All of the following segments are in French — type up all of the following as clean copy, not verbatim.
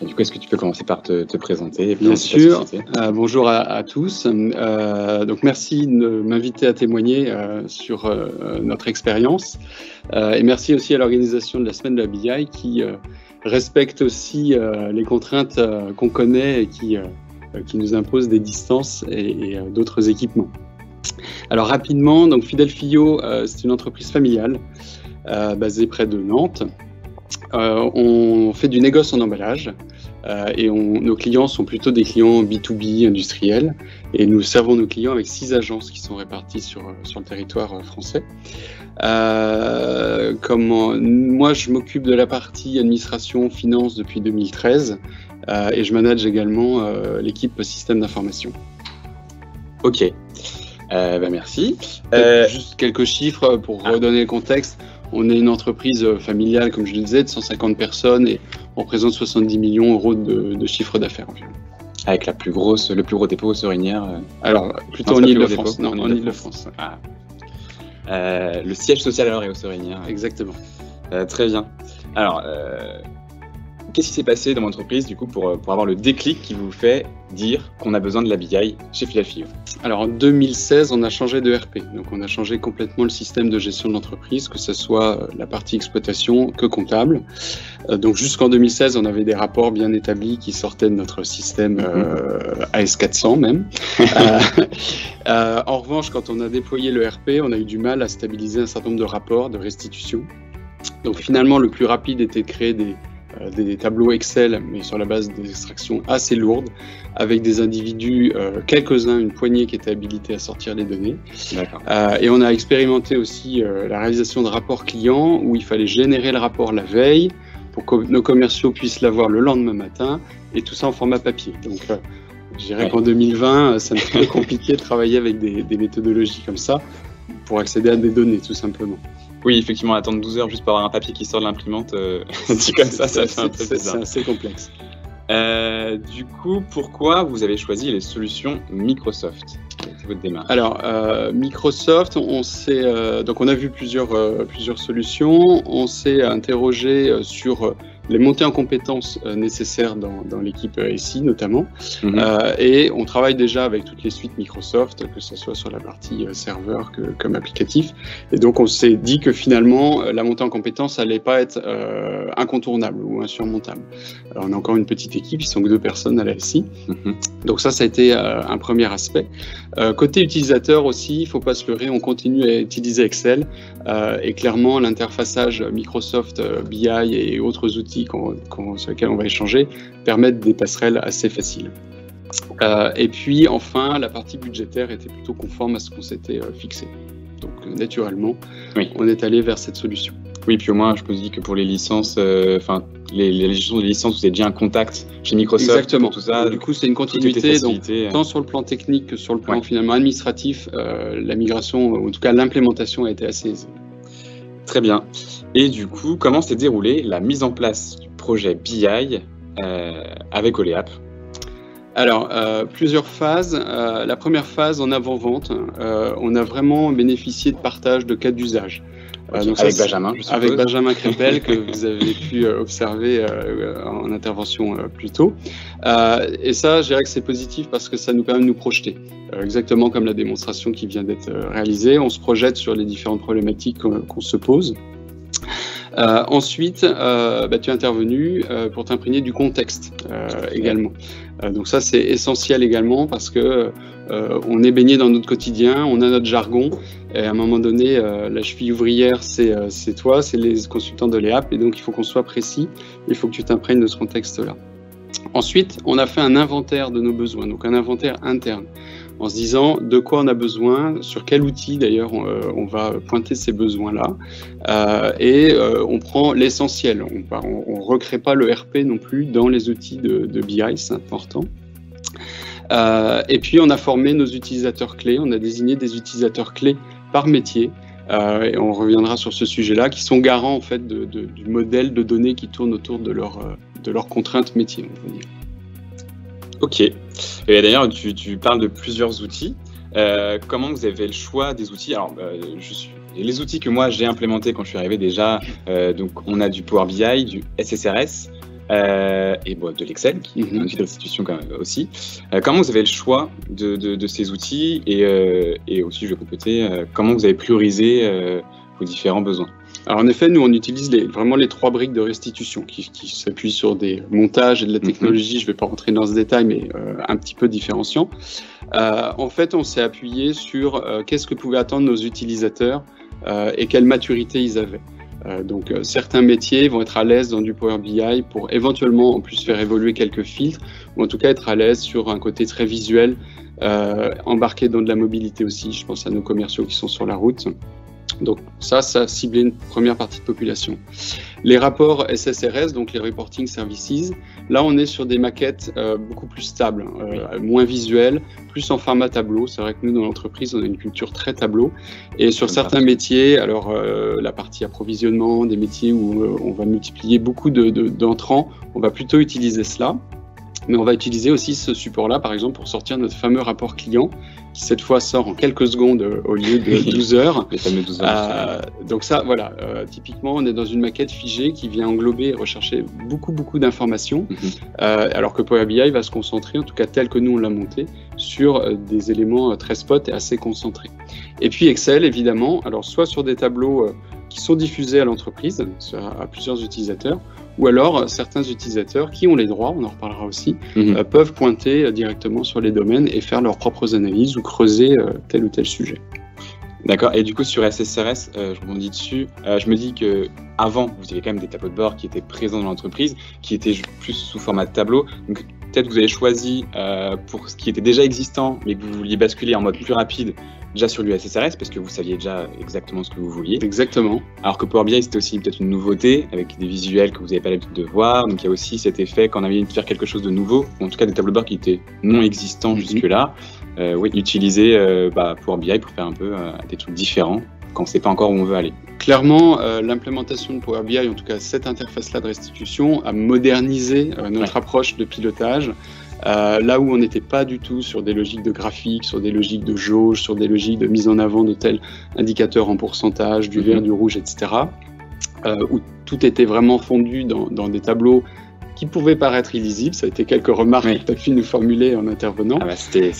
Et du coup, est-ce que tu peux commencer par te présenter et Bien sûr. Bonjour à tous. Donc merci de m'inviter à témoigner sur notre expérience. Et merci aussi à l'organisation de la Semaine de la BI qui respecte aussi les contraintes qu'on connaît et qui nous imposent des distances et d'autres équipements. Alors rapidement, donc Fidelfio, c'est une entreprise familiale basée près de Nantes. On fait du négoce en emballage et nos clients sont plutôt des clients B2B industriels et nous servons nos clients avec 6 agences qui sont réparties sur le territoire français. Moi, je m'occupe de la partie administration, finance depuis 2013 et je manage également l'équipe système d'information. Ok, merci. Juste quelques chiffres pour redonner le contexte. On est une entreprise familiale, comme je le disais, de 150 personnes et on représente 70 millions d'euros de chiffre d'affaires environ. Avec le plus gros dépôt aux Sorinières. Alors, plutôt en Île-de-France. Non, en Île-de-France. Le siège social alors est aux Sorinières. Exactement. Très bien. Alors, qu'est-ce qui s'est passé dans votre entreprise du coup pour avoir le déclic qui vous fait dire qu'on a besoin de la BI chez Fidelfio? Alors en 2016, on a changé de RP. Donc on a changé complètement le système de gestion de l'entreprise, que ce soit la partie exploitation que comptable. Donc jusqu'en 2016, on avait des rapports bien établis qui sortaient de notre système AS400 même. En revanche, quand on a déployé le RP, on a eu du mal à stabiliser un certain nombre de rapports de restitution. Donc finalement, le plus rapide était de créer des tableaux Excel, mais sur la base des extractions assez lourdes, avec des individus, quelques-uns, une poignée qui étaient habilités à sortir les données. Et on a expérimenté aussi la réalisation de rapports clients, où il fallait générer le rapport la veille, pour que nos commerciaux puissent l'avoir le lendemain matin, et tout ça en format papier. Donc je dirais qu'en 2020, c'est un peu compliqué de travailler avec des méthodologies comme ça, pour accéder à des données, tout simplement. Oui, effectivement, attendre 12 heures juste pour avoir un papier qui sort de l'imprimante, dit comme ça fait un peu bizarre. C'est assez complexe. Du coup, pourquoi vous avez choisi les solutions Microsoft? C'est votre démarche. Alors, Microsoft, donc on a vu plusieurs solutions. On s'est interrogé sur les montées en compétences nécessaires dans l'équipe SI notamment. Et on travaille déjà avec toutes les suites Microsoft, que ce soit sur la partie serveur comme applicatif. Et donc on s'est dit que finalement, la montée en compétences n'allait pas être incontournable ou insurmontable. Alors on a encore une petite équipe, ils sont que 2 personnes à la SI. Donc ça a été un premier aspect. Côté utilisateur aussi, il ne faut pas se leurrer, on continue à utiliser Excel. Et clairement, l'interfaçage Microsoft BI et autres outils sur lesquels on va échanger permettent des passerelles assez faciles. Et puis enfin, la partie budgétaire était plutôt conforme à ce qu'on s'était fixé. Donc naturellement, on est allé vers cette solution. Oui, puis au moins, je peux vous dire que pour les licences, les gestions de licences, vous avez déjà un contact chez Microsoft. Exactement. Pour tout ça. Du coup, c'est une continuité, donc, tant sur le plan technique que sur le plan finalement administratif, la migration, ou en tout cas l'implémentation a été assez aisée. Très bien. Et du coup, comment s'est déroulée la mise en place du projet BI avec Oleap? Alors, plusieurs phases. La première phase, en avant-vente, on a vraiment bénéficié de partage de cas d'usage. Donc avec Benjamin, je suppose. Avec Benjamin Crépel, que vous avez pu observer en intervention plus tôt. Et ça, je dirais que c'est positif parce que ça nous permet de nous projeter. Exactement comme la démonstration qui vient d'être réalisée. On se projette sur les différentes problématiques qu'on se pose. Ensuite, tu es intervenu pour t'imprégner du contexte également. Donc ça, c'est essentiel également parce que on est baigné dans notre quotidien, on a notre jargon, et à un moment donné, la cheville ouvrière, c'est toi, c'est les consultants de l'EAP, et donc il faut qu'on soit précis, il faut que tu t'imprègnes de ce contexte-là. Ensuite, on a fait un inventaire de nos besoins, donc un inventaire interne, en se disant de quoi on a besoin, sur quel outil d'ailleurs on va pointer ces besoins-là, et on prend l'essentiel. On ne recrée pas le RP non plus dans les outils de BI, c'est important. Et puis on a formé nos utilisateurs clés, on a désigné des utilisateurs clés par métier, et on reviendra sur ce sujet-là, qui sont garants en fait du modèle de données qui tourne autour de leurs contraintes métiers, on va dire. Ok. Et d'ailleurs, tu parles de plusieurs outils. Comment vous avez le choix des outils? Alors, les outils que moi j'ai implémentés quand je suis arrivé déjà, donc on a du Power BI, du SSRS, et bon, de l'Excel, qui est un outil de restitution quand même aussi. Comment vous avez le choix de ces outils et aussi, je vais compléter, comment vous avez priorisé vos différents besoins? Alors en effet, nous on utilise vraiment les 3 briques de restitution qui s'appuient sur des montages et de la technologie. Je ne vais pas rentrer dans ce détail, mais un petit peu différenciant. En fait, on s'est appuyé sur qu'est-ce que pouvaient attendre nos utilisateurs et quelle maturité ils avaient. Donc certains métiers vont être à l'aise dans du Power BI pour éventuellement en plus faire évoluer quelques filtres, ou en tout cas être à l'aise sur un côté très visuel, embarqué dans de la mobilité aussi. Je pense à nos commerciaux qui sont sur la route. Donc ça ciblait une première partie de population. Les rapports SSRS, donc les Reporting Services, là on est sur des maquettes beaucoup plus stables, moins visuelles, plus en format tableau. C'est vrai que nous dans l'entreprise on a une culture très tableau, et sur certains métiers, alors la partie approvisionnement, des métiers où on va multiplier beaucoup d'entrants, on va plutôt utiliser cela. Mais on va utiliser aussi ce support-là, par exemple, pour sortir notre fameux rapport client, qui cette fois sort en quelques secondes au lieu de 12 heures. Les fameux 12 heures. Donc ça, voilà, typiquement, on est dans une maquette figée qui vient englober et rechercher beaucoup d'informations, alors que Power BI va se concentrer, en tout cas tel que nous on l'a monté, sur des éléments très spot et assez concentrés. Et puis Excel, évidemment, alors soit sur des tableaux qui sont diffusés à l'entreprise, à plusieurs utilisateurs, ou alors certains utilisateurs qui ont les droits, on en reparlera aussi, peuvent pointer directement sur les domaines et faire leurs propres analyses ou creuser tel ou tel sujet. D'accord, et du coup sur SSRS, je rebondis dessus, je me dis qu'avant, vous aviez quand même des tableaux de bord qui étaient présents dans l'entreprise, qui étaient plus sous format de tableau, donc peut-être que vous avez choisi pour ce qui était déjà existant, mais que vous vouliez basculer en mode plus rapide, déjà sur du SSRS, parce que vous saviez déjà exactement ce que vous vouliez. Exactement. Alors que Power BI, c'était aussi peut-être une nouveauté, avec des visuels que vous n'avez pas l'habitude de voir, donc il y a aussi cet effet quand on avait envie de faire quelque chose de nouveau, ou en tout cas des tableaux de bord qui étaient non existants jusque-là, utiliser Power BI pour faire un peu des trucs différents, quand on ne sait pas encore où on veut aller. Clairement, l'implémentation de Power BI, en tout cas cette interface-là de restitution, a modernisé notre approche de pilotage. Là où on n'était pas du tout sur des logiques de graphique, sur des logiques de jauge, sur des logiques de mise en avant de tels indicateurs en pourcentage, du vert, du rouge, etc. Où tout était vraiment fondu dans des tableaux qui pouvaient paraître illisibles. Ça a été quelques remarques que tu as pu nous formuler en intervenant. C'était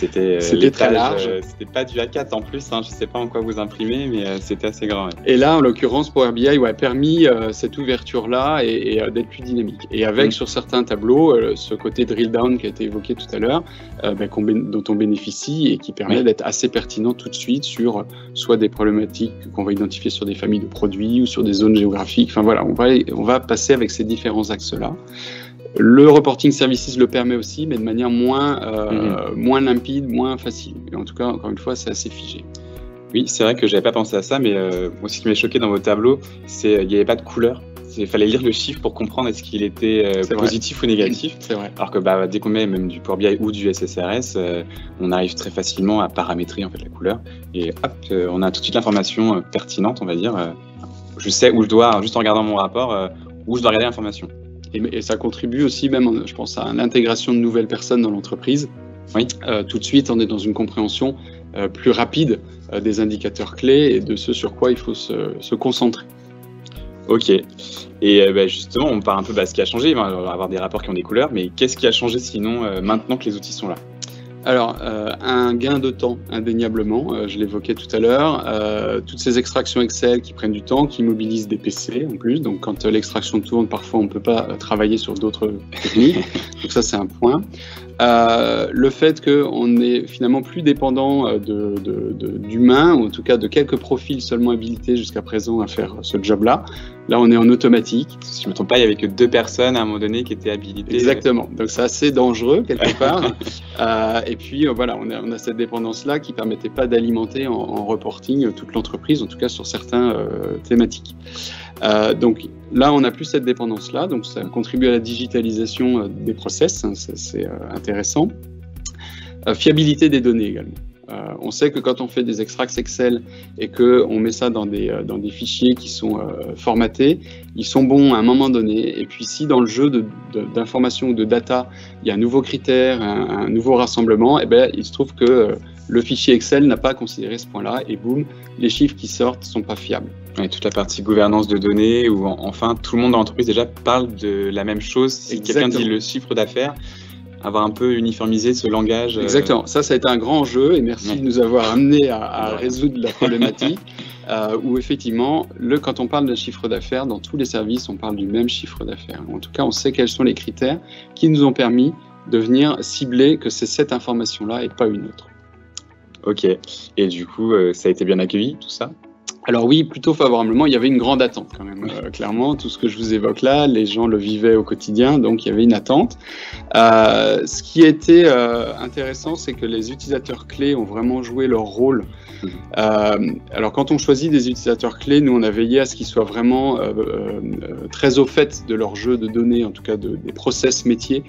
très large. C'était pas du A4 en plus, je ne sais pas en quoi vous imprimez, mais c'était assez grand. Ouais. Et là, en l'occurrence, Power BI a permis cette ouverture-là et d'être plus dynamique. Et avec, sur certains tableaux, ce côté drill down qui a été évoqué tout à l'heure, dont on bénéficie et qui permet d'être assez pertinent tout de suite sur soit des problématiques qu'on va identifier sur des familles de produits ou sur des zones géographiques. Enfin voilà, on va passer avec ces différents axes-là. Le reporting services le permet aussi, mais de manière moins limpide, moins facile. Et en tout cas, encore une fois, c'est assez figé. Oui, c'est vrai que j'avais pas pensé à ça, mais moi, ce qui m'a choqué dans vos tableaux, c'est qu'il n'y avait pas de couleur. Il fallait lire le chiffre pour comprendre est-ce qu'il était positif ou négatif. C'est vrai. Alors que dès qu'on met même du Power BI ou du SSRS, on arrive très facilement à paramétrer en fait la couleur. Et hop, on a tout de suite l'information pertinente, on va dire. Je sais où je dois, juste en regardant mon rapport, où je dois regarder l'information. Et ça contribue aussi même, je pense, à l'intégration de nouvelles personnes dans l'entreprise. Oui. Tout de suite, on est dans une compréhension plus rapide des indicateurs clés et de ce sur quoi il faut se concentrer. Ok. Et justement, on parle un peu de ce qui a changé. On va avoir des rapports qui ont des couleurs, mais qu'est-ce qui a changé sinon maintenant que les outils sont là ? Alors, un gain de temps, indéniablement, je l'évoquais tout à l'heure, toutes ces extractions Excel qui prennent du temps, qui mobilisent des PC en plus, donc quand l'extraction tourne, parfois on ne peut pas travailler sur d'autres techniques, donc ça c'est un point. Le fait qu'on n'est finalement plus dépendant d'humains, ou en tout cas de quelques profils seulement habilités jusqu'à présent à faire ce job-là. Là, on est en automatique. Si je ne me trompe pas, il n'y avait que 2 personnes à un moment donné qui étaient habilitées. Exactement. Donc, c'est assez dangereux quelque part. Et puis, voilà, on a cette dépendance-là qui ne permettait pas d'alimenter en reporting toute l'entreprise, en tout cas sur certaines thématiques. Donc, là, on n'a plus cette dépendance-là. Donc, ça contribue à la digitalisation des process. Hein, c'est intéressant. Fiabilité des données également. On sait que quand on fait des extracts Excel et qu'on met ça dans des fichiers qui sont formatés, ils sont bons à un moment donné. Et puis si dans le jeu d'information ou de data, il y a un nouveau critère, un nouveau rassemblement, il se trouve que le fichier Excel n'a pas considéré ce point-là et boum, les chiffres qui sortent ne sont pas fiables. Ouais, toute la partie gouvernance de données, où enfin tout le monde dans l'entreprise déjà parle de la même chose. Si quelqu'un dit le chiffre d'affaires, avoir un peu uniformisé ce langage. Exactement, ça a été un grand enjeu et merci de nous avoir amené à résoudre la problématique. Où effectivement, quand on parle de chiffre d'affaires, dans tous les services, on parle du même chiffre d'affaires. En tout cas, on sait quels sont les critères qui nous ont permis de venir cibler que c'est cette information-là et pas une autre. Ok, et du coup, ça a été bien accueilli, tout ça? Alors oui, plutôt favorablement, il y avait une grande attente quand même, clairement, tout ce que je vous évoque là, les gens le vivaient au quotidien, donc il y avait une attente. Ce qui était intéressant, c'est que les utilisateurs clés ont vraiment joué leur rôle. Alors quand on choisit des utilisateurs clés, nous on a veillé à ce qu'ils soient vraiment très au fait de leur jeu de données, en tout cas des process métiers,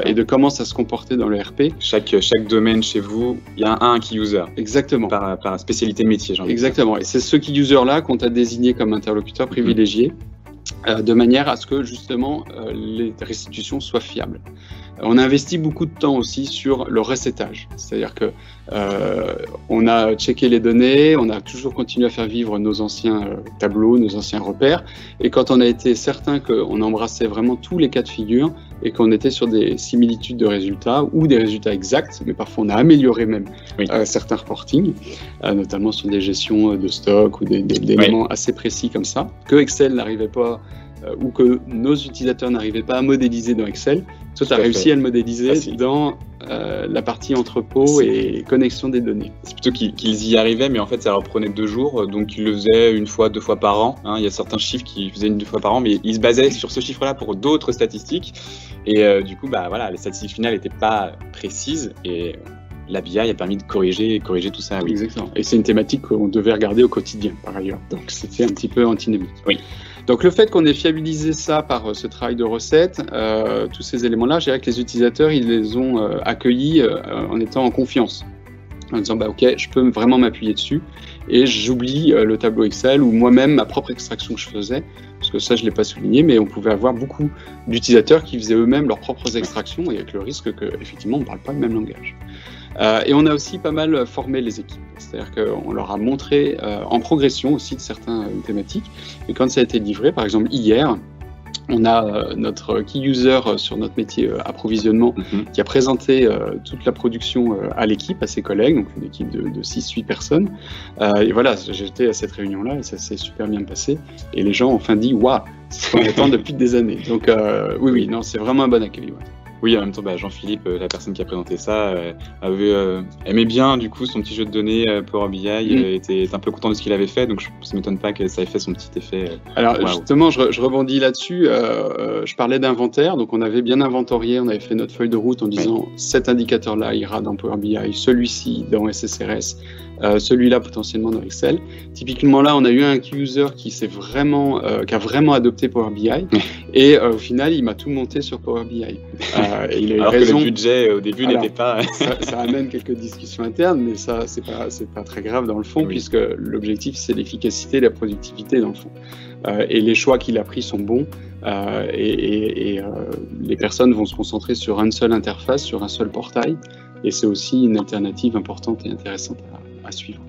et de comment ça se comportait dans le RP. Chaque domaine chez vous, il y a un key user. Exactement. Par spécialité métier, j'ai envie de dire. Exactement, et c'est ce key user-là qu'on t'a désigné comme interlocuteur privilégié, de manière à ce que justement les restitutions soient fiables. On a investi beaucoup de temps aussi sur le recettage, c'est-à-dire que on a checké les données, on a toujours continué à faire vivre nos anciens tableaux, nos anciens repères, et quand on a été certain qu'on embrassait vraiment tous les cas de figure et qu'on était sur des similitudes de résultats ou des résultats exacts, mais parfois on a amélioré même certains reportings, notamment sur des gestions de stock ou des éléments assez précis comme ça, que Excel n'arrivait pas ou que nos utilisateurs n'arrivaient pas à modéliser dans Excel. Toi, tu as réussi à le modéliser dans la partie entrepôt et connexion des données. C'est plutôt qu'ils y arrivaient, mais en fait, ça leur prenait 2 jours. Donc, ils le faisaient 1 fois, 2 fois par an. Il y a certains chiffres qu'ils faisaient 1-2 fois par an, mais ils se basaient sur ce chiffre-là pour d'autres statistiques. Et du coup, voilà, les statistiques finales n'étaient pas précises. Et la BI a permis de corriger tout ça. Oui. Exactement. Et c'est une thématique qu'on devait regarder au quotidien, par ailleurs. Donc, c'était un petit peu antinomique. Oui. Donc le fait qu'on ait fiabilisé ça par ce travail de recette, tous ces éléments-là, je dirais que les utilisateurs, ils les ont accueillis en étant en confiance, en disant ok, je peux vraiment m'appuyer dessus et j'oublie le tableau Excel ou moi-même ma propre extraction que je faisais, parce que ça je l'ai pas souligné, mais on pouvait avoir beaucoup d'utilisateurs qui faisaient eux-mêmes leurs propres extractions et avec le risque qu'effectivement on ne parle pas le même langage. Et on a aussi pas mal formé les équipes, c'est-à-dire qu'on leur a montré en progression aussi de certaines thématiques. Et quand ça a été livré, par exemple hier, on a notre key user sur notre métier approvisionnement qui a présenté toute la production à l'équipe, à ses collègues, donc une équipe de 6-8 personnes. Et voilà, j'étais à cette réunion-là et ça s'est super bien passé. Et les gens ont enfin dit « Waouh, c'est ce qu'on attend depuis des années ». Donc oui, non, c'est vraiment un bon accueil. Ouais. Oui, en même temps, Jean-Philippe, la personne qui a présenté ça, aimait bien du coup son petit jeu de données Power BI, était un peu content de ce qu'il avait fait, donc ça ne m'étonne pas que ça ait fait son petit effet. Alors justement, je rebondis là-dessus, je parlais d'inventaire, donc on avait bien inventorié, on avait fait notre feuille de route en disant cet indicateur-là ira dans Power BI, celui-ci dans SSRS, celui-là potentiellement dans Excel. Typiquement là, on a eu un key user qui a vraiment adopté Power BI et au final, il m'a tout monté sur Power BI. Et il a eu alors raison. Que le budget au début n'était pas. ça amène quelques discussions internes, mais ça c'est pas très grave dans le fond, puisque l'objectif c'est l'efficacité, la productivité dans le fond. Et les choix qu'il a pris sont bons. Et les personnes vont se concentrer sur une seule interface, sur un seul portail, et c'est aussi une alternative importante et intéressante à suivre.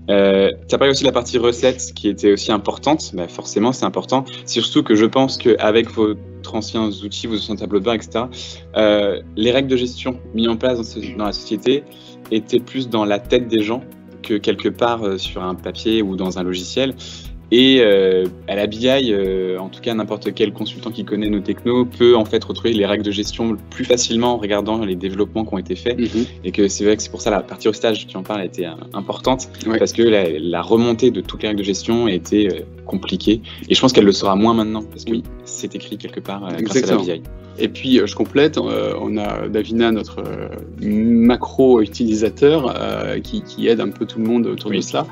Tu as parlé aussi de la partie recettes qui était aussi importante. Forcément, c'est important. Surtout que je pense qu'avec votre anciens outils, vos anciens tableaux de bord, etc., les règles de gestion mises en place dans la société étaient plus dans la tête des gens que quelque part sur un papier ou dans un logiciel. Et à la BI, en tout cas n'importe quel consultant qui connaît nos technos peut en fait retrouver les règles de gestion plus facilement en regardant les développements qui ont été faits. Et que c'est vrai que c'est pour ça la partie recettage, tu en parles, a été importante, parce que la remontée de toutes les règles de gestion a été compliquée. Et je pense qu'elle le sera moins maintenant, parce que c'est écrit quelque part grâce à la BI. Et puis, je complète, on a Davina, notre macro-utilisateur, qui aide un peu tout le monde autour de cela.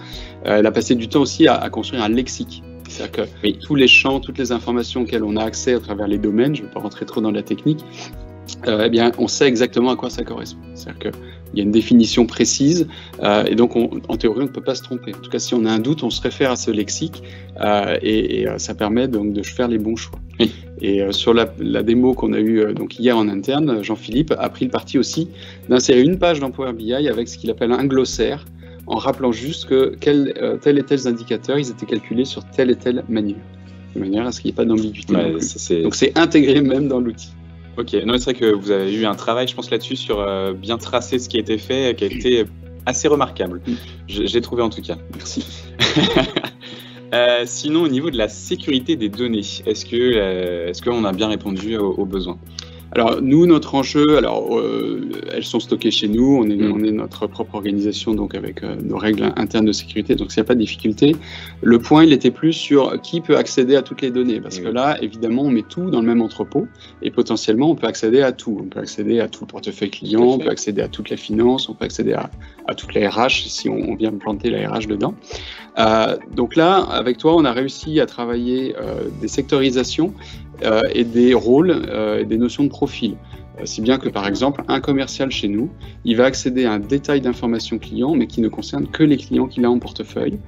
Elle a passé du temps aussi à construire un lexique. C'est-à-dire que tous les champs, toutes les informations auxquelles on a accès à travers les domaines, je ne vais pas rentrer trop dans la technique, eh bien, on sait exactement à quoi ça correspond. C'est-à-dire qu'il y a une définition précise, et donc, en théorie, on ne peut pas se tromper. En tout cas, si on a un doute, on se réfère à ce lexique, et ça permet donc de faire les bons choix. Et sur la démo qu'on a eue donc hier en interne, Jean-Philippe a pris le parti aussi d'insérer une page dans Power BI avec ce qu'il appelle un glossaire, en rappelant juste que tels et tels indicateurs, ils étaient calculés sur telle et telle manière, de manière à ce qu'il n'y ait pas d'ambiguïté. Donc c'est intégré même dans l'outil. Ok, non, c'est vrai que vous avez eu un travail, je pense, là-dessus sur bien tracer ce qui a été fait, qui a été assez remarquable. J'ai trouvé en tout cas. Merci. Sinon, au niveau de la sécurité des données, est-ce qu'on a bien répondu aux besoins? Alors nous, notre enjeu, elles sont stockées chez nous, on est notre propre organisation, donc avec nos règles internes de sécurité, donc il n'y a pas de difficulté. Le point, il était plus sur qui peut accéder à toutes les données, parce que là, évidemment, on met tout dans le même entrepôt, et potentiellement, on peut accéder à tout. On peut accéder à tout le portefeuille client, on peut accéder à toute la finance, on peut accéder à toute la RH, si on vient planter la RH dedans. Donc là, avec toi, on a réussi à travailler des sectorisations et des rôles et des notions de profil. Si bien que, par exemple, un commercial chez nous, il va accéder à un détail d'informations clients, mais qui ne concerne que les clients qu'il a en portefeuille.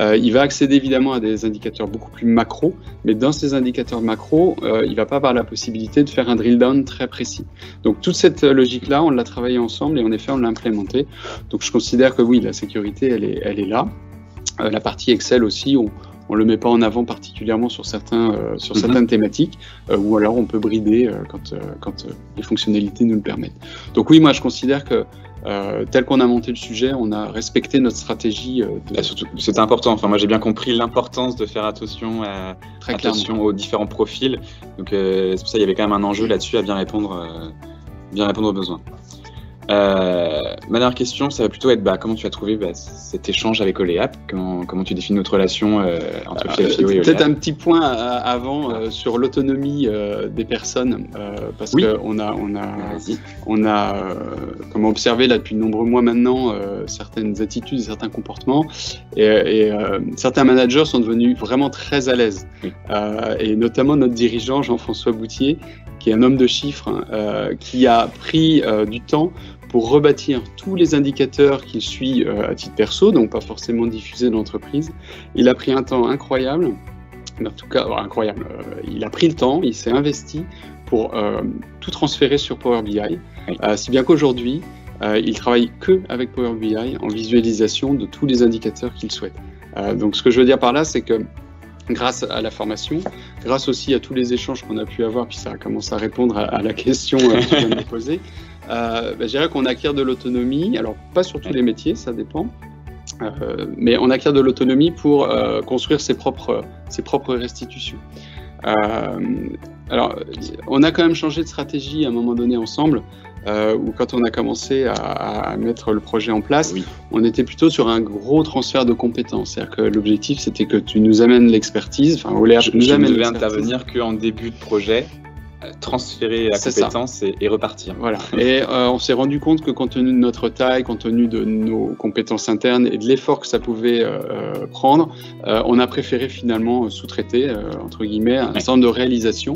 Il va accéder évidemment à des indicateurs beaucoup plus macro, mais dans ces indicateurs macro, il ne va pas avoir la possibilité de faire un drill down très précis. Donc toute cette logique-là, on l'a travaillé ensemble et en effet, on l'a implémentée. Donc je considère que oui, la sécurité, elle est là. La partie Excel aussi, on ne le met pas en avant particulièrement sur certaines thématiques, ou alors on peut brider quand les fonctionnalités nous le permettent. Donc oui, moi je considère que tel qu'on a monté le sujet, on a respecté notre stratégie. Surtout, c'était important. Enfin, moi j'ai bien compris l'importance de faire attention aux différents profils. Donc c'est pour ça qu'il y avait quand même un enjeu là-dessus à bien répondre aux besoins. Ma dernière question, ça va plutôt être comment tu as trouvé cet échange avec Oleap, comment tu définis notre relation entre Fiafio et Oleap. Peut-être un petit point avant sur l'autonomie des personnes, parce qu'on a observé là depuis de nombreux mois maintenant certaines attitudes, certains comportements, et certains managers sont devenus vraiment très à l'aise, et notamment notre dirigeant Jean-François Boutier, qui est un homme de chiffres, qui a pris du temps pour rebâtir tous les indicateurs qu'il suit à titre perso, donc pas forcément diffusés dans l'entreprise. Il a pris un temps incroyable, en tout cas incroyable, il a pris le temps, il s'est investi pour tout transférer sur Power BI, si bien qu'aujourd'hui, il travaille que avec Power BI en visualisation de tous les indicateurs qu'il souhaite. Donc ce que je veux dire par là, c'est que grâce à la formation, grâce aussi à tous les échanges qu'on a pu avoir, puis ça commence à répondre à la question que tu viens de me poser, je dirais qu'on acquiert de l'autonomie, alors pas sur tous les métiers, ça dépend, mais on acquiert de l'autonomie pour construire ses propres restitutions. Alors, on a quand même changé de stratégie à un moment donné ensemble, où quand on a commencé à mettre le projet en place, on était plutôt sur un gros transfert de compétences. C'est-à-dire que l'objectif, c'était que tu nous amènes l'expertise, enfin, Oleap nous amène l'expertise. Je ne devais intervenir qu'en début de projet, transférer la compétence et repartir. Voilà. Et on s'est rendu compte que compte tenu de notre taille, compte tenu de nos compétences internes et de l'effort que ça pouvait prendre, on a préféré finalement sous-traiter, entre guillemets, un certain nombre de réalisations.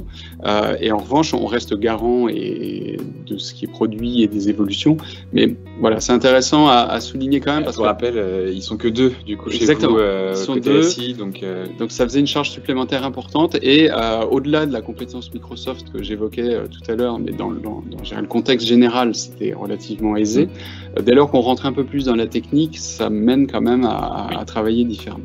Et en revanche, on reste garant de ce qui est produit et des évolutions. Mais voilà, c'est intéressant à souligner quand même. Parce que je rappelle, ils sont que deux, du coup, chez vous, ils sont deux. TSI, donc ça faisait une charge supplémentaire importante. Et au-delà de la compétence Microsoft que j'évoquais tout à l'heure, mais dans le contexte général, c'était relativement aisé. Dès lors qu'on rentre un peu plus dans la technique, ça mène quand même à travailler différemment.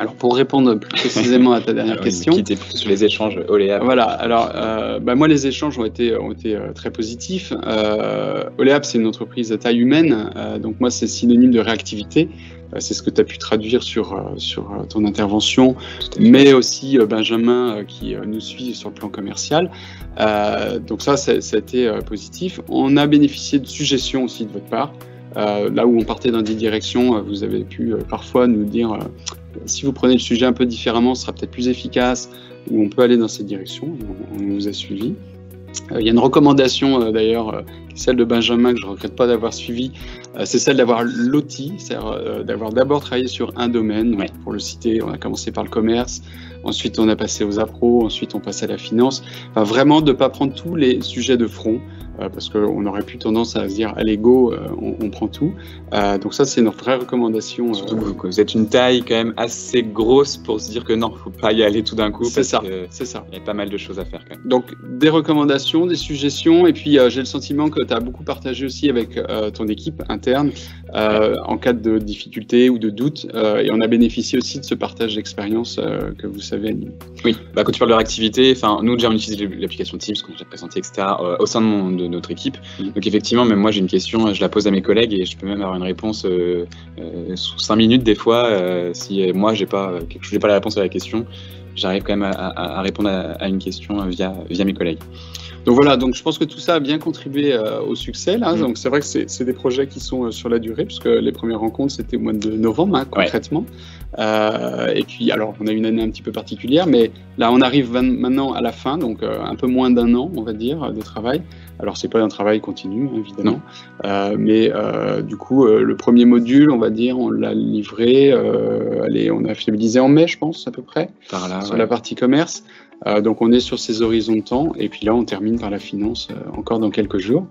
Alors, pour répondre plus précisément à ta dernière question, qui était plutôt sur les échanges Oleap. Voilà. Alors, moi, les échanges ont été très positifs. Oleap, c'est une entreprise à taille humaine, donc moi, c'est synonyme de réactivité. C'est ce que tu as pu traduire sur ton intervention, mais aussi Benjamin qui nous suit sur le plan commercial. Donc ça a été positif. On a bénéficié de suggestions aussi de votre part. Là où on partait dans des directions, vous avez pu parfois nous dire si vous prenez le sujet un peu différemment, ce sera peut-être plus efficace, ou on peut aller dans cette direction. On vous a suivi. Il y a une recommandation d'ailleurs, celle de Benjamin que je ne regrette pas d'avoir suivie, c'est celle d'avoir l'outil, c'est-à-dire d'avoir d'abord travaillé sur un domaine. Donc, pour le citer, on a commencé par le commerce, ensuite on a passé aux appros, ensuite on passe à la finance. Enfin, vraiment de ne pas prendre tous les sujets de front, parce qu'on aurait plus tendance à se dire allez go, on prend tout. Donc ça c'est notre vraie recommandation. Surtout que vous êtes une taille quand même assez grosse pour se dire que non, faut pas y aller tout d'un coup. C'est ça. Il y a pas mal de choses à faire quand même. Donc des recommandations, des suggestions, et puis j'ai le sentiment que tu as beaucoup partagé aussi avec ton équipe interne en cas de difficulté ou de doute, et on a bénéficié aussi de ce partage d'expérience que vous savez animer. Oui, quand tu parles de réactivité, nous déjà on utilise l'application Teams qu'on a présenté, etc. Au sein de notre équipe. Donc effectivement, même moi j'ai une question, je la pose à mes collègues et je peux même avoir une réponse sous 5 minutes des fois. Si moi j'ai pas la réponse à la question, j'arrive quand même à répondre à une question via mes collègues. Donc voilà, donc je pense que tout ça a bien contribué au succès là. Donc c'est vrai que c'est des projets qui sont sur la durée, puisque les premières rencontres c'était au mois de novembre concrètement. Et puis alors on a une année un petit peu particulière, mais là on arrive maintenant à la fin, donc un peu moins d'1 an on va dire de travail. Alors c'est pas un travail continu évidemment, mais du coup le premier module on va dire on l'a livré, on a finalisé en mai je pense à peu près sur la partie commerce. Donc on est sur ces horizons de temps et puis là on termine par la finance encore dans quelques jours.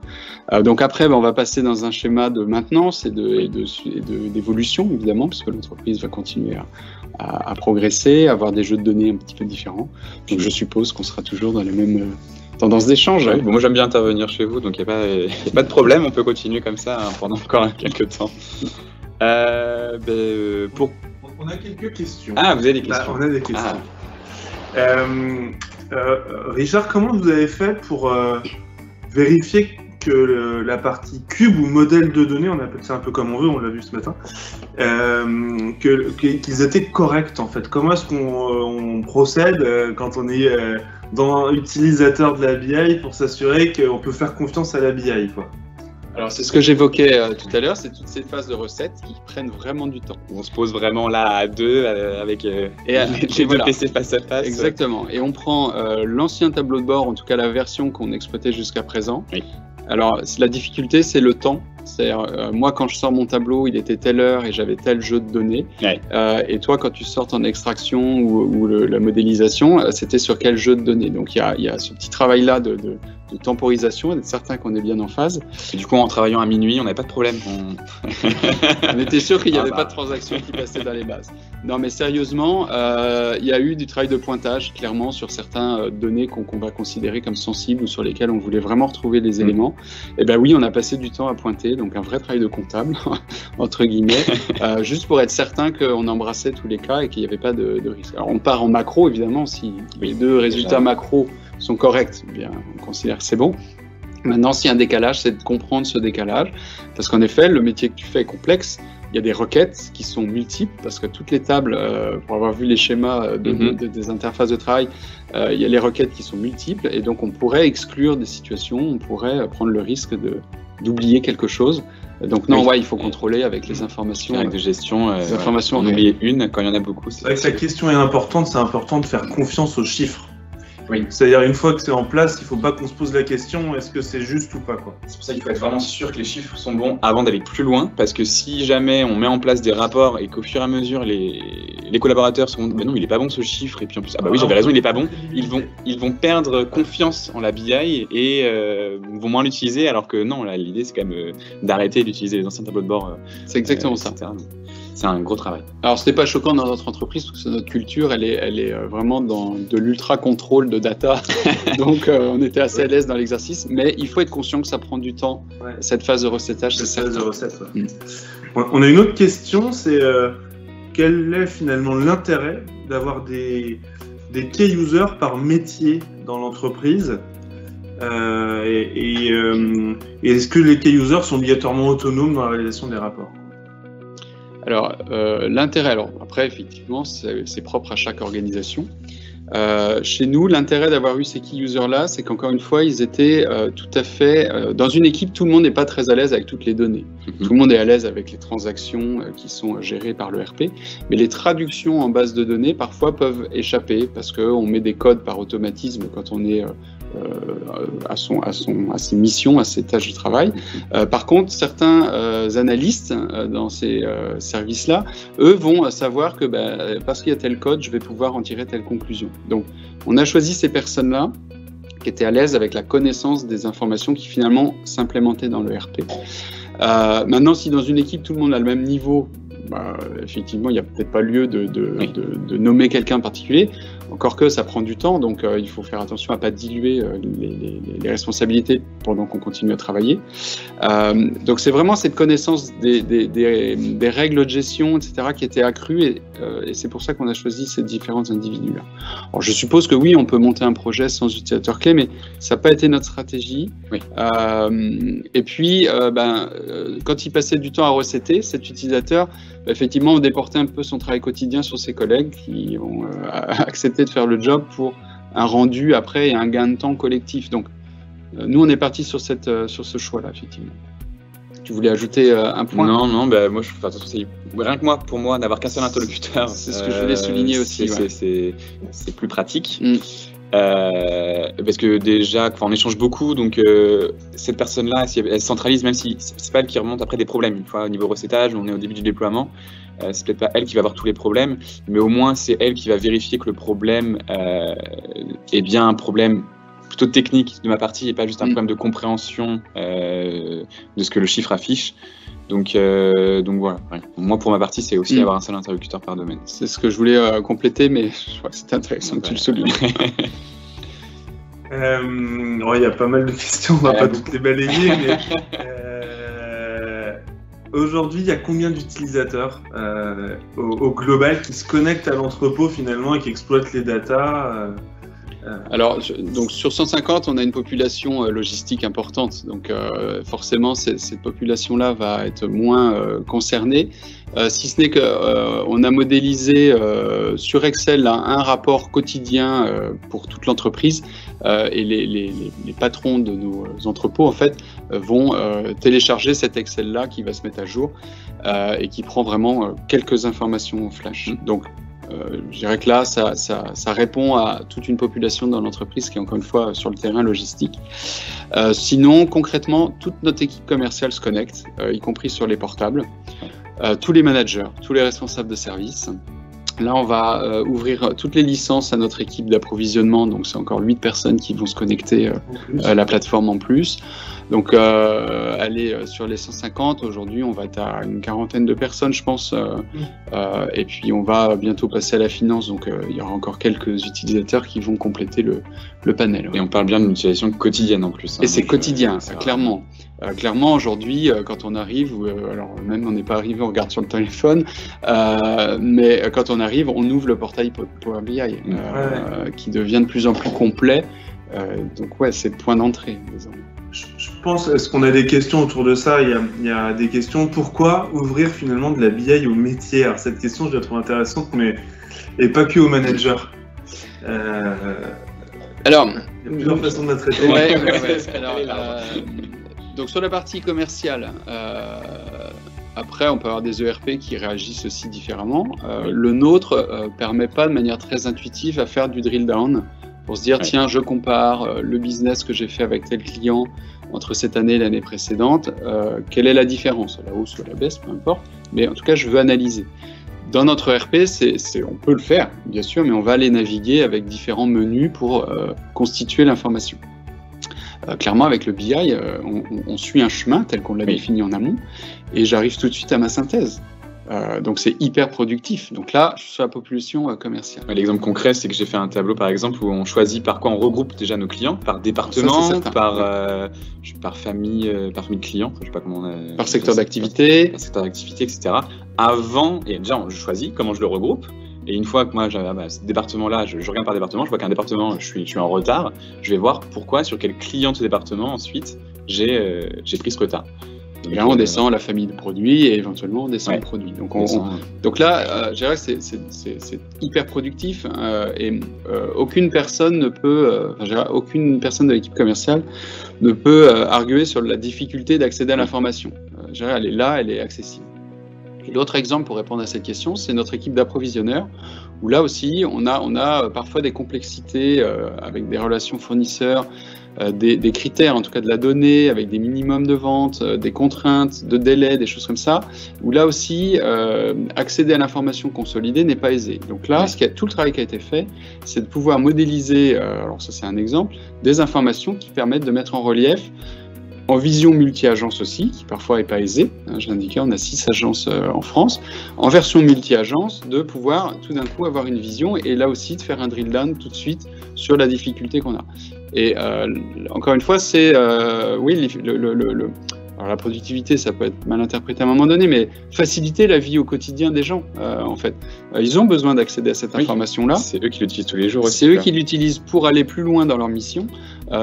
Donc après on va passer dans un schéma de maintenance et d'évolution évidemment, parce que l'entreprise va continuer à progresser, à avoir des jeux de données un petit peu différents. Donc je suppose qu'on sera toujours dans les mêmes tendances d'échange. Bon, moi j'aime bien intervenir chez vous, donc il n'y a pas de problème, on peut continuer comme ça pendant encore quelques temps. On a quelques questions. Ah, vous avez des questions. On a des questions. Richard, comment vous avez fait pour vérifier que la partie cube ou modèle de données, on appelle ça un peu comme on veut, on l'a vu ce matin, qu'ils étaient corrects en fait? Comment est-ce qu'on procède quand on est utilisateur de la BI pour s'assurer qu'on peut faire confiance à la BI, quoi? Alors c'est ce que j'évoquais tout à l'heure, c'est toutes ces phases de recettes qui prennent vraiment du temps. On se pose vraiment là à deux avec les deux PC face à face. Exactement, et on prend l'ancien tableau de bord, en tout cas la version qu'on exploitait jusqu'à présent. Oui. Alors la difficulté c'est le temps, c'est-à-dire moi quand je sors mon tableau il était telle heure et j'avais tel jeu de données, et toi quand tu sors en extraction ou la modélisation c'était sur quel jeu de données. Donc il y a ce petit travail là de temporisation et d'être certain qu'on est bien en phase. Et du coup en travaillant à minuit on n'avait pas de problème. On était sûr qu'il n'y avait pas de transaction qui passait dans les bases. Non mais sérieusement, il y a eu du travail de pointage clairement sur certains données qu'on va considérer comme sensibles ou sur lesquelles on voulait vraiment retrouver les éléments. Et ben oui, on a passé du temps à pointer, donc un vrai travail de comptable entre guillemets, juste pour être certain qu'on embrassait tous les cas et qu'il n'y avait pas de risque. Alors on part en macro évidemment, si les deux résultats macro sont corrects, eh bien on considère que c'est bon. Maintenant, s'il y a un décalage, c'est de comprendre ce décalage, parce qu'en effet, le métier que tu fais est complexe. Il y a des requêtes qui sont multiples, parce que toutes les tables, pour avoir vu les schémas des interfaces de travail, il y a les requêtes qui sont multiples, et donc on pourrait exclure des situations, on pourrait prendre le risque d'oublier quelque chose. Donc non, il faut contrôler avec les informations. Avec de gestion, les informations en oublier une quand il y en a beaucoup. C'est vrai que la question est importante, c'est important de faire confiance aux chiffres. Oui. C'est-à-dire, une fois que c'est en place, il ne faut pas qu'on se pose la question est-ce que c'est juste ou pas, quoi. C'est pour ça qu'il faut être vraiment sûr que les chiffres sont bons avant d'aller plus loin, parce que si jamais on met en place des rapports et qu'au fur et à mesure les collaborateurs sont non, il est pas bon ce chiffre, et puis en plus oui j'avais raison, il est pas bon, ils vont perdre confiance en la BI et vont moins l'utiliser, alors que non, là l'idée c'est quand même d'arrêter d'utiliser les anciens tableaux de bord. C'est exactement ça. C'est un gros travail. Alors, ce n'est pas choquant dans notre entreprise, parce que notre culture, elle est vraiment dans de l'ultra-contrôle de data. Donc, on était assez à l'aise dans l'exercice. Mais il faut être conscient que ça prend du temps, cette phase de recettage. Cette phase de recette, On a une autre question, c'est quel est finalement l'intérêt d'avoir des key users par métier dans l'entreprise et est-ce que les key users sont obligatoirement autonomes dans la réalisation des rapports? Alors, l'intérêt, après, effectivement, c'est propre à chaque organisation. Chez nous, l'intérêt d'avoir eu ces key users-là, c'est qu'encore une fois, ils étaient tout à fait... dans une équipe, tout le monde n'est pas très à l'aise avec toutes les données. Tout le monde est à l'aise avec les transactions qui sont gérées par l'ERP, mais les traductions en base de données, parfois, peuvent échapper parce qu'on met des codes par automatisme quand on est... à ses missions, à ses tâches de travail. Par contre, certains analystes dans ces services-là, eux vont savoir que parce qu'il y a tel code, je vais pouvoir en tirer telle conclusion. Donc, on a choisi ces personnes-là qui était à l'aise avec la connaissance des informations qui finalement s'implémentaient dans le RP. Maintenant, si dans une équipe tout le monde a le même niveau, effectivement, il n'y a peut-être pas lieu de nommer quelqu'un en particulier. Encore que ça prend du temps, donc il faut faire attention à ne pas diluer les responsabilités pendant qu'on continue à travailler. Donc c'est vraiment cette connaissance des règles de gestion, etc., qui était accrue, et c'est pour ça qu'on a choisi ces différents individus-là. Alors je suppose que oui, on peut monter un projet sans utilisateur clé, mais ça n'a pas été notre stratégie. Oui. Et puis, quand il passait du temps à recéter, cet utilisateur, effectivement, on déportait un peu son travail quotidien sur ses collègues qui ont accepté de faire le job pour un rendu après et un gain de temps collectif. Donc, nous, on est parti sur ce choix-là, effectivement. Tu voulais ajouter un point ? Non, moi, rien que moi, pour moi, n'avoir qu'un seul interlocuteur. C'est ce que je voulais souligner aussi. C'est plus pratique. Parce que déjà, on échange beaucoup, donc cette personne-là, si elle centralise, même si c'est pas elle qui remonte après des problèmes. Une fois au niveau recettage, on est au début du déploiement, c'est peut-être pas elle qui va avoir tous les problèmes, mais au moins c'est elle qui va vérifier que le problème est bien un problème plutôt technique de ma partie et pas juste un problème de compréhension de ce que le chiffre affiche. Donc voilà. Ouais. Moi, pour ma partie, c'est aussi avoir un seul interlocuteur par domaine. C'est ce que je voulais compléter, mais je crois que c'était intéressant que tu le soulignes. Il y a pas mal de questions, on va pas toutes les balayer, mais aujourd'hui, il y a combien d'utilisateurs au global qui se connectent à l'entrepôt finalement et qui exploitent les datas Alors, donc sur 150, on a une population logistique importante, donc forcément cette population-là va être moins concernée, si ce n'est qu'on a modélisé sur Excel là, un rapport quotidien pour toute l'entreprise, et les patrons de nos entrepôts en fait vont télécharger cet Excel-là qui va se mettre à jour et qui prend vraiment quelques informations flash. Donc, je dirais que là, ça répond à toute une population dans l'entreprise qui est encore une fois sur le terrain logistique. Sinon, concrètement, toute notre équipe commerciale se connecte, y compris sur les portables. Tous les managers, tous les responsables de service. Là, on va ouvrir toutes les licences à notre équipe d'approvisionnement, donc c'est encore 8 personnes qui vont se connecter à la plateforme en plus. Donc, aller sur les 150, aujourd'hui, on va être à une quarantaine de personnes, je pense. Et puis, on va bientôt passer à la finance, donc il y aura encore quelques utilisateurs qui vont compléter le panel. Ouais. Et on parle bien d'une utilisation quotidienne en plus. Et c'est quotidien, clairement. Clairement, aujourd'hui, quand on arrive, alors même on n'est pas arrivé, on regarde sur le téléphone, mais quand on arrive, on ouvre le portail Power BI, qui devient de plus en plus complet. Donc ouais, c'est le point d'entrée, désormais. Je pense, est-ce qu'on a des questions autour de ça ? Il y a des questions. Pourquoi ouvrir finalement de la BI au métier ? Alors cette question, je la trouve intéressante, mais et pas que aux managers. Alors, il y a plusieurs façons de la traiter. Donc sur la partie commerciale, après on peut avoir des ERP qui réagissent aussi différemment. Le nôtre permet pas de manière très intuitive à faire du drill down pour se dire tiens, je compare le business que j'ai fait avec tel client entre cette année et l'année précédente, quelle est la différence, à la hausse ou à la baisse, peu importe, mais en tout cas je veux analyser. Dans notre ERP, on peut le faire, bien sûr, mais on va aller naviguer avec différents menus pour constituer l'information. Clairement, avec le BI, on suit un chemin tel qu'on l'a défini en amont, et j'arrive tout de suite à ma synthèse. Donc c'est hyper productif. Donc là, je suis sur la population commerciale. L'exemple concret, c'est que j'ai fait un tableau par exemple où on choisit par quoi on regroupe déjà nos clients, par département, par famille de clients, je sais pas comment par secteur d'activité, etc. Avant, et déjà je choisis comment je le regroupe. Et une fois que moi, ce département-là, je regarde par département, je vois qu'un département, je suis en retard, je vais voir pourquoi, sur quel client de ce département, ensuite, j'ai pris ce retard. Et là, on descend la famille de produits et éventuellement on descend le produit. Donc là, je dirais que c'est hyper productif et aucune personne ne peut, aucune personne de l'équipe commerciale ne peut arguer sur la difficulté d'accéder à l'information. Je dirais, elle est là, elle est accessible. Et l'autre exemple pour répondre à cette question, c'est notre équipe d'approvisionneurs, où là aussi, on a parfois des complexités avec des relations fournisseurs des critères, en tout cas de la donnée, avec des minimums de vente, des contraintes, de délai, des choses comme ça, où là aussi, accéder à l'information consolidée n'est pas aisé. Donc là, tout le travail qui a été fait, c'est de pouvoir modéliser, alors ça c'est un exemple, des informations qui permettent de mettre en relief, en vision multi-agence aussi, qui parfois n'est pas aisée, hein, je l'indiquais, on a 6 agences en France, en version multi-agence, de pouvoir tout d'un coup avoir une vision, et là aussi de faire un drill down tout de suite sur la difficulté qu'on a. Et encore une fois, c'est oui, alors la productivité, ça peut être mal interprété à un moment donné, mais faciliter la vie au quotidien des gens, en fait. Ils ont besoin d'accéder à cette information-là. C'est eux qui l'utilisent tous les jours aussi. C'est eux qui l'utilisent pour aller plus loin dans leur mission.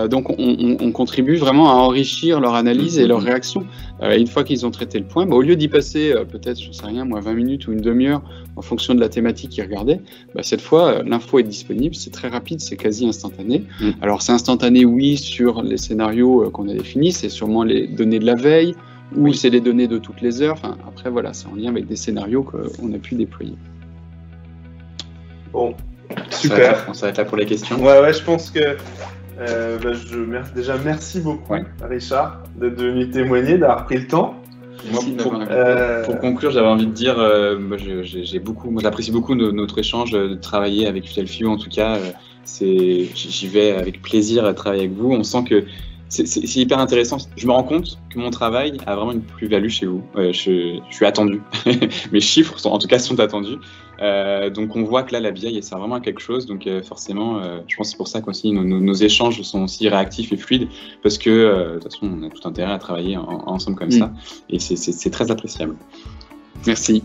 Donc on contribue vraiment à enrichir leur analyse et leur réaction. Une fois qu'ils ont traité le point, au lieu d'y passer peut-être, je ne sais rien, moi 20 minutes ou une demi-heure en fonction de la thématique qu'ils regardaient, cette fois l'info est disponible, c'est très rapide, c'est quasi instantané. Alors c'est instantané, oui, sur les scénarios qu'on a définis, c'est sûrement les données de la veille, ou c'est les données de toutes les heures. Enfin, après voilà, c'est en lien avec des scénarios qu'on a pu déployer. Bon, super. On s'arrête là pour les questions. Ouais, je pense que déjà merci beaucoup, Richard, d'être venu témoigner, d'avoir pris le temps. Pour conclure, j'avais envie de dire, j'apprécie beaucoup notre échange, de travailler avec Fidelfio. En tout cas, j'y vais avec plaisir à travailler avec vous. On sent que c'est hyper intéressant. Je me rends compte que mon travail a vraiment une plus-value chez vous. Je suis attendu. Mes chiffres, en tout cas, sont attendus. Donc, on voit que là, la BI, ça sert vraiment à quelque chose. Donc, forcément, je pense que c'est pour ça qu'aussi nos échanges sont aussi réactifs et fluides, parce que, de toute façon, on a tout intérêt à travailler ensemble comme ça. Et c'est très appréciable. Merci.